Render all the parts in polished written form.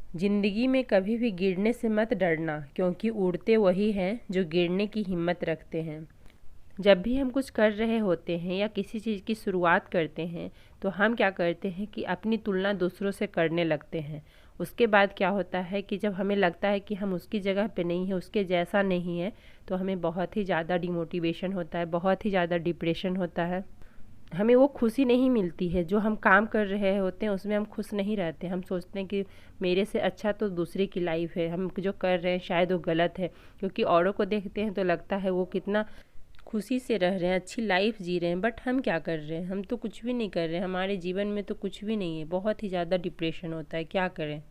जिंदगी में कभी भी गिरने से मत डरना, क्योंकि उड़ते वही हैं जो गिरने की हिम्मत रखते हैं। जब भी हम कुछ कर रहे होते हैं या किसी चीज़ की शुरुआत करते हैं तो हम क्या करते हैं कि अपनी तुलना दूसरों से करने लगते हैं। उसके बाद क्या होता है कि जब हमें लगता है कि हम उसकी जगह पे नहीं है, उसके जैसा नहीं है, तो हमें बहुत ही ज़्यादा डिमोटिवेशन होता है, बहुत ही ज़्यादा डिप्रेशन होता है। हमें वो खुशी नहीं मिलती है जो हम काम कर रहे होते हैं, उसमें हम खुश नहीं रहते। हम सोचते हैं कि मेरे से अच्छा तो दूसरे की लाइफ है, हम जो कर रहे हैं शायद वो गलत है। क्योंकि औरों को देखते हैं तो लगता है वो कितना खुशी से रह रहे हैं, अच्छी लाइफ जी रहे हैं, बट हम क्या कर रहे हैं? हम तो कुछ भी नहीं कर रहे हैं, हमारे जीवन में तो कुछ भी नहीं है। बहुत ही ज़्यादा डिप्रेशन होता है, क्या करें।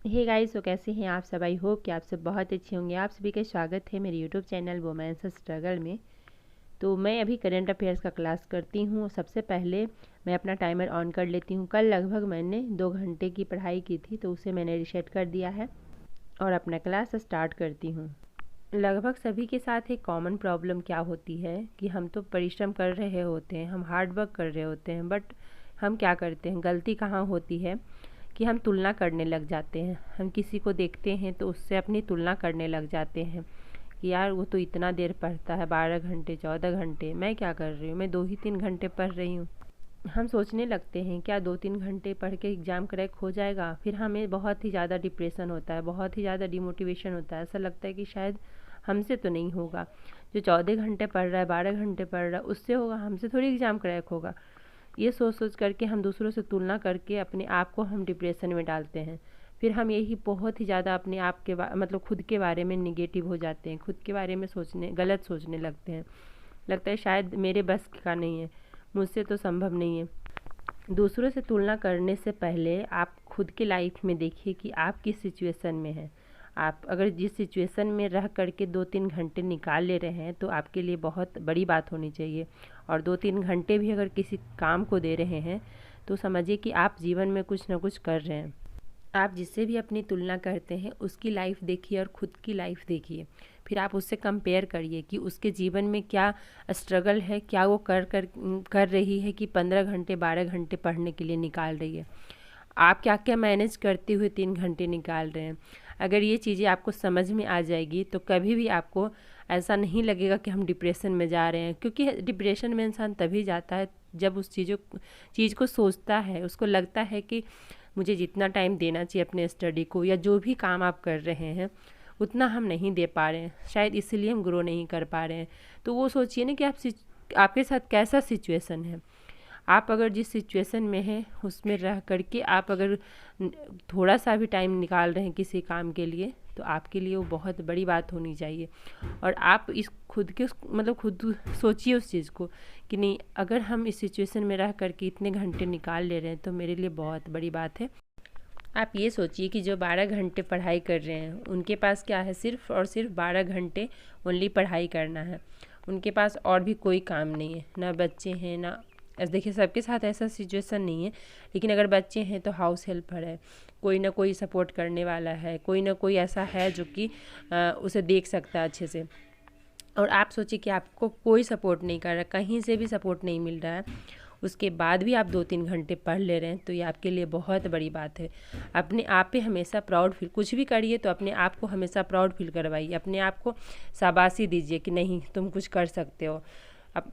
हे गाइस, तो कैसे हैं आप सब? आई होप कि आप सब बहुत अच्छे होंगे। आप सभी का स्वागत है मेरे यूट्यूब चैनल वुमेन्स स्ट्रगल में। तो मैं अभी करंट अफेयर्स का क्लास करती हूँ। सबसे पहले मैं अपना टाइमर ऑन कर लेती हूँ। कल लगभग मैंने 2 घंटे की पढ़ाई की थी, तो उसे मैंने रीसेट कर दिया है और अपना क्लास स्टार्ट करती हूँ। लगभग सभी के साथ एक कॉमन प्रॉब्लम क्या होती है कि हम तो परिश्रम कर रहे होते हैं, हम हार्ड वर्क कर रहे होते हैं, बट हम क्या करते हैं, गलती कहाँ होती है कि हम तुलना करने लग जाते हैं। हम किसी को देखते हैं तो उससे अपनी तुलना करने लग जाते हैं कि यार वो तो इतना देर पढ़ता है, 12 घंटे 14 घंटे, मैं क्या कर रही हूँ, मैं 2 ही 3 घंटे पढ़ रही हूँ। हम सोचने लगते हैं क्या 2-3 घंटे पढ़ के एग्ज़ाम क्रैक हो जाएगा? फिर हमें बहुत ही ज़्यादा डिप्रेशन होता है, बहुत ही ज़्यादा डिमोटिवेशन होता है। ऐसा लगता है कि शायद हमसे तो नहीं होगा। जो 14 घंटे पढ़ रहा है, 12 घंटे पढ़ रहा है, उससे होगा, हमसे थोड़ी एग्ज़ाम क्रैक होगा। ये सोच सोच करके हम दूसरों से तुलना करके अपने आप को हम डिप्रेशन में डालते हैं। फिर हम यही बहुत ही ज़्यादा अपने आप के मतलब खुद के बारे में निगेटिव हो जाते हैं, खुद के बारे में गलत सोचने लगते हैं। लगता है शायद मेरे बस का नहीं है, मुझसे तो संभव नहीं है। दूसरों से तुलना करने से पहले आप खुद की लाइफ में देखिए कि आप किस सिचुएशन में हैं। आप अगर जिस सिचुएशन में रह करके 2-3 घंटे निकाल ले रहे हैं तो आपके लिए बहुत बड़ी बात होनी चाहिए। और 2-3 घंटे भी अगर किसी काम को दे रहे हैं तो समझिए कि आप जीवन में कुछ ना कुछ कर रहे हैं। आप जिससे भी अपनी तुलना करते हैं उसकी लाइफ देखिए और ख़ुद की लाइफ देखिए। फिर आप उससे कंपेयर करिए कि उसके जीवन में क्या स्ट्रगल है, क्या वो कर रही है कि 15 घंटे 12 घंटे पढ़ने के लिए निकाल रही है। आप क्या क्या मैनेज करते हुए 3 घंटे निकाल रहे हैं। अगर ये चीज़ें आपको समझ में आ जाएगी तो कभी भी आपको ऐसा नहीं लगेगा कि हम डिप्रेशन में जा रहे हैं। क्योंकि डिप्रेशन में इंसान तभी जाता है जब उस चीज़ को सोचता है, उसको लगता है कि मुझे जितना टाइम देना चाहिए अपने स्टडी को या जो भी काम आप कर रहे हैं उतना हम नहीं दे पा रहे हैं, शायद इसीलिए हम ग्रो नहीं कर पा रहे हैं। तो वो सोचिए ना कि आपके साथ कैसा सिचुएशन है। आप अगर जिस सिचुएशन में हैं उसमें रह करके आप अगर थोड़ा सा भी टाइम निकाल रहे हैं किसी काम के लिए तो आपके लिए वो बहुत बड़ी बात होनी चाहिए। और आप इस खुद के मतलब खुद सोचिए उस चीज़ को कि नहीं, अगर हम इस सिचुएशन में रह करके इतने घंटे निकाल ले रहे हैं तो मेरे लिए बहुत बड़ी बात है। आप ये सोचिए कि जो 12 घंटे पढ़ाई कर रहे हैं उनके पास क्या है, सिर्फ़ और सिर्फ 12 घंटे ओनली पढ़ाई करना है। उनके पास और भी कोई काम नहीं है, ना बच्चे हैं, ना देखिए सबके साथ ऐसा सिचुएशन नहीं है, लेकिन अगर बच्चे हैं तो हाउस हेल्पर है, कोई ना कोई सपोर्ट करने वाला है, कोई ना कोई ऐसा है जो कि उसे देख सकता है अच्छे से। और आप सोचिए कि आपको कोई सपोर्ट नहीं कर रहा, कहीं से भी सपोर्ट नहीं मिल रहा है, उसके बाद भी आप 2-3 घंटे पढ़ ले रहे हैं, तो ये आपके लिए बहुत बड़ी बात है। अपने आप पे हमेशा प्राउड फील, कुछ भी करिए तो अपने आप को हमेशा प्राउड फील करवाइए, अपने आप को शाबाशी दीजिए कि नहीं तुम कुछ कर सकते हो।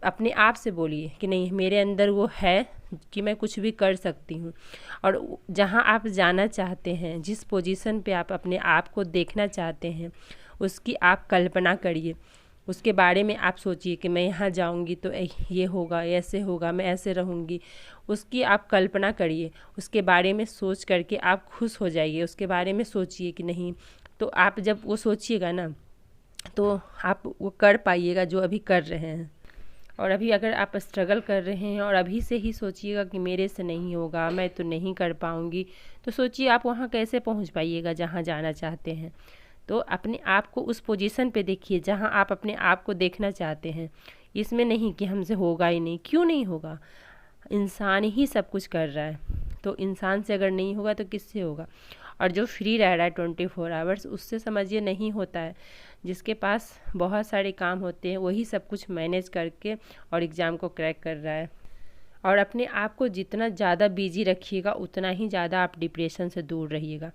अपने आप से बोलिए कि नहीं मेरे अंदर वो है कि मैं कुछ भी कर सकती हूँ। और जहाँ आप जाना चाहते हैं, जिस पोजीशन पे आप अपने आप को देखना चाहते हैं, उसकी आप कल्पना करिए, उसके बारे में आप सोचिए कि मैं यहाँ जाऊँगी तो ये होगा, ऐसे होगा, मैं ऐसे रहूँगी। उसकी आप कल्पना करिए, उसके बारे में सोच करके आप खुश हो जाइए, उसके बारे में सोचिए कि नहीं। तो आप जब वो सोचिएगा ना तो आप वो कर पाइएगा जो अभी कर रहे हैं। और अभी अगर आप स्ट्रगल कर रहे हैं और अभी से ही सोचिएगा कि मेरे से नहीं होगा, मैं तो नहीं कर पाऊँगी, तो सोचिए आप वहाँ कैसे पहुँच पाइएगा जहाँ जाना चाहते हैं। तो अपने आप को उस पोजीशन पे देखिए जहाँ आप अपने आप को देखना चाहते हैं। इसमें नहीं कि हमसे होगा ही नहीं, क्यों नहीं होगा, इंसान ही सब कुछ कर रहा है, तो इंसान से अगर नहीं होगा तो किससे होगा। और जो फ्री रह रहा है 24 आवर्स, उससे समझिए नहीं होता है। जिसके पास बहुत सारे काम होते हैं वही सब कुछ मैनेज करके और एग्ज़ाम को क्रैक कर रहा है। और अपने आप को जितना ज़्यादा बिजी रखिएगा उतना ही ज़्यादा आप डिप्रेशन से दूर रहिएगा।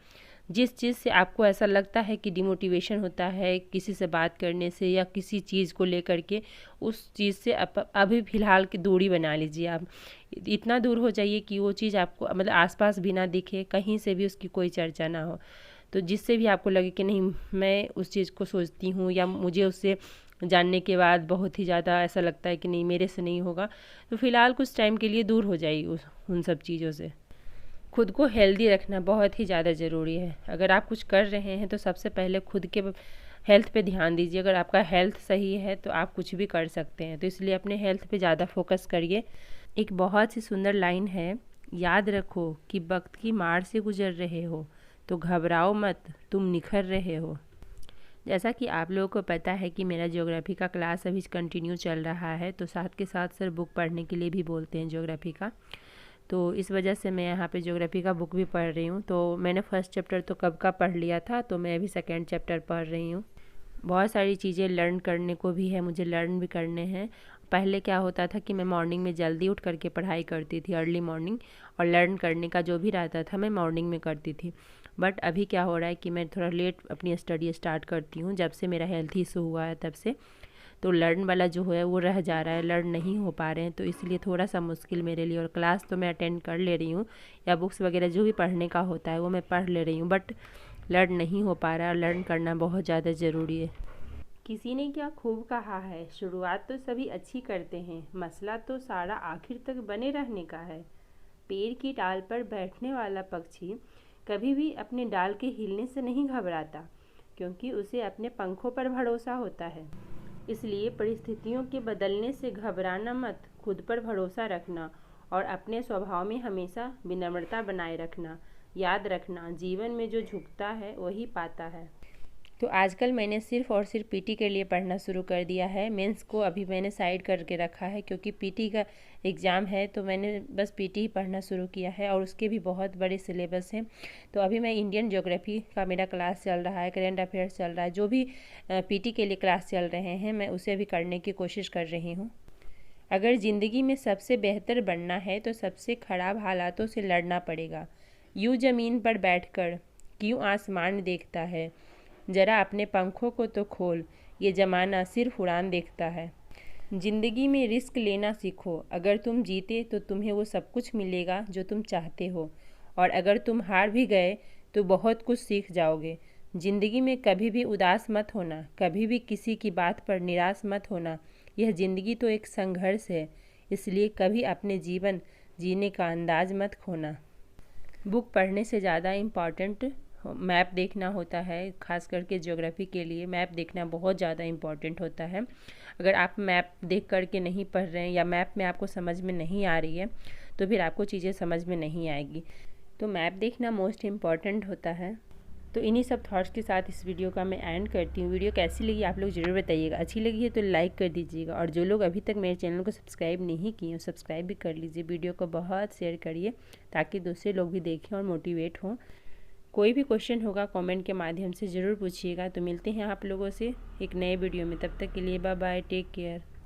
जिस चीज़ से आपको ऐसा लगता है कि डिमोटिवेशन होता है किसी से बात करने से या किसी चीज़ को लेकर के, उस चीज़ से अभी फ़िलहाल की दूरी बना लीजिए। आप इतना दूर हो जाइए कि वो चीज़ आपको मतलब आसपास भी ना दिखे, कहीं से भी उसकी कोई चर्चा ना हो, तो जिससे भी आपको लगे कि नहीं मैं उस चीज़ को सोचती हूँ या मुझे उससे जानने के बाद बहुत ही ज़्यादा ऐसा लगता है कि नहीं मेरे से नहीं होगा, तो फ़िलहाल कुछ टाइम के लिए दूर हो जाइए उन सब चीज़ों से। खुद को हेल्दी रखना बहुत ही ज़्यादा ज़रूरी है। अगर आप कुछ कर रहे हैं तो सबसे पहले खुद के हेल्थ पे ध्यान दीजिए। अगर आपका हेल्थ सही है तो आप कुछ भी कर सकते हैं, तो इसलिए अपने हेल्थ पे ज़्यादा फोकस करिए। एक बहुत ही सुंदर लाइन है, याद रखो कि वक्त की मार से गुजर रहे हो तो घबराओ मत, तुम निखर रहे हो। जैसा कि आप लोगों को पता है कि मेरा ज्योग्राफी का क्लास अभी कंटिन्यू चल रहा है, तो साथ के साथ सर बुक पढ़ने के लिए भी बोलते हैं ज्योग्राफी का, तो इस वजह से मैं यहाँ पे ज्योग्राफी का बुक भी पढ़ रही हूँ। तो मैंने फर्स्ट चैप्टर तो कब का पढ़ लिया था, तो मैं अभी सेकेंड चैप्टर पढ़ रही हूँ। बहुत सारी चीज़ें लर्न करने को भी है, मुझे लर्न भी करने हैं। पहले क्या होता था कि मैं मॉर्निंग में जल्दी उठ करके पढ़ाई करती थी, अर्ली मॉर्निंग, और लर्न करने का जो भी रहता था मैं मॉर्निंग में करती थी। बट अभी क्या हो रहा है कि मैं थोड़ा लेट अपनी स्टडी स्टार्ट करती हूँ, जब से मेरा हेल्थ इशू हुआ है तब से, तो लर्न वाला जो है वो रह जा रहा है, लर्न नहीं हो पा रहे हैं, तो इसलिए थोड़ा सा मुश्किल मेरे लिए। और क्लास तो मैं अटेंड कर ले रही हूँ या बुक्स वगैरह जो भी पढ़ने का होता है वो मैं पढ़ ले रही हूँ, बट लर्न नहीं हो पा रहा है। लर्न करना बहुत ज़्यादा ज़रूरी है। किसी ने क्या खूब कहा है, शुरुआत तो सभी अच्छी करते हैं, मसला तो सारा आखिर तक बने रहने का है। पेड़ की डाल पर बैठने वाला पक्षी कभी भी अपने डाल के हिलने से नहीं घबराता, क्योंकि उसे अपने पंखों पर भरोसा होता है। इसलिए परिस्थितियों के बदलने से घबराना मत, खुद पर भरोसा रखना और अपने स्वभाव में हमेशा विनम्रता बनाए रखना। याद रखना, जीवन में जो झुकता है वही पाता है। तो आजकल मैंने सिर्फ़ और सिर्फ पीटी के लिए पढ़ना शुरू कर दिया है। मेंस को अभी मैंने साइड करके रखा है, क्योंकि पीटी का एग्ज़ाम है, तो मैंने बस पीटी ही पढ़ना शुरू किया है, और उसके भी बहुत बड़े सिलेबस हैं। तो अभी मैं इंडियन ज्योग्राफी का मेरा क्लास चल रहा है, करेंट अफेयर्स चल रहा है, जो भी पीटी के लिए क्लास चल रहे हैं मैं उसे भी करने की कोशिश कर रही हूँ। अगर ज़िंदगी में सबसे बेहतर बनना है तो सबसे ख़राब हालातों से लड़ना पड़ेगा। यूँ ज़मीन पर बैठकर क्यों आसमान देखता है, ज़रा अपने पंखों को तो खोल, ये ज़माना सिर्फ उड़ान देखता है। ज़िंदगी में रिस्क लेना सीखो, अगर तुम जीते तो तुम्हें वो सब कुछ मिलेगा जो तुम चाहते हो, और अगर तुम हार भी गए तो बहुत कुछ सीख जाओगे। ज़िंदगी में कभी भी उदास मत होना, कभी भी किसी की बात पर निराश मत होना। यह ज़िंदगी तो एक संघर्ष है, इसलिए कभी अपने जीवन जीने का अंदाज मत खोना। बुक पढ़ने से ज़्यादा इम्पॉर्टेंट मैप देखना होता है, खास करके ज्योग्राफी के लिए मैप देखना बहुत ज़्यादा इम्पॉर्टेंट होता है। अगर आप मैप देख करके नहीं पढ़ रहे हैं या मैप में आपको समझ में नहीं आ रही है तो फिर आपको चीज़ें समझ में नहीं आएगी। तो मैप देखना मोस्ट इम्पॉर्टेंट होता है। तो इन्हीं सब थॉट्स के साथ इस वीडियो का मैं एंड करती हूँ। वीडियो कैसी लगी आप लोग ज़रूर बताइएगा। अच्छी लगी है तो लाइक कर दीजिएगा, और जो लोग अभी तक मेरे चैनल को सब्सक्राइब नहीं किए हैं सब्सक्राइब भी कर लीजिए। वीडियो को बहुत शेयर करिए ताकि दूसरे लोग भी देखें और मोटिवेट हों। कोई भी क्वेश्चन होगा कमेंट के माध्यम से ज़रूर पूछिएगा। तो मिलते हैं आप लोगों से एक नए वीडियो में, तब तक के लिए बाय बाय, टेक केयर।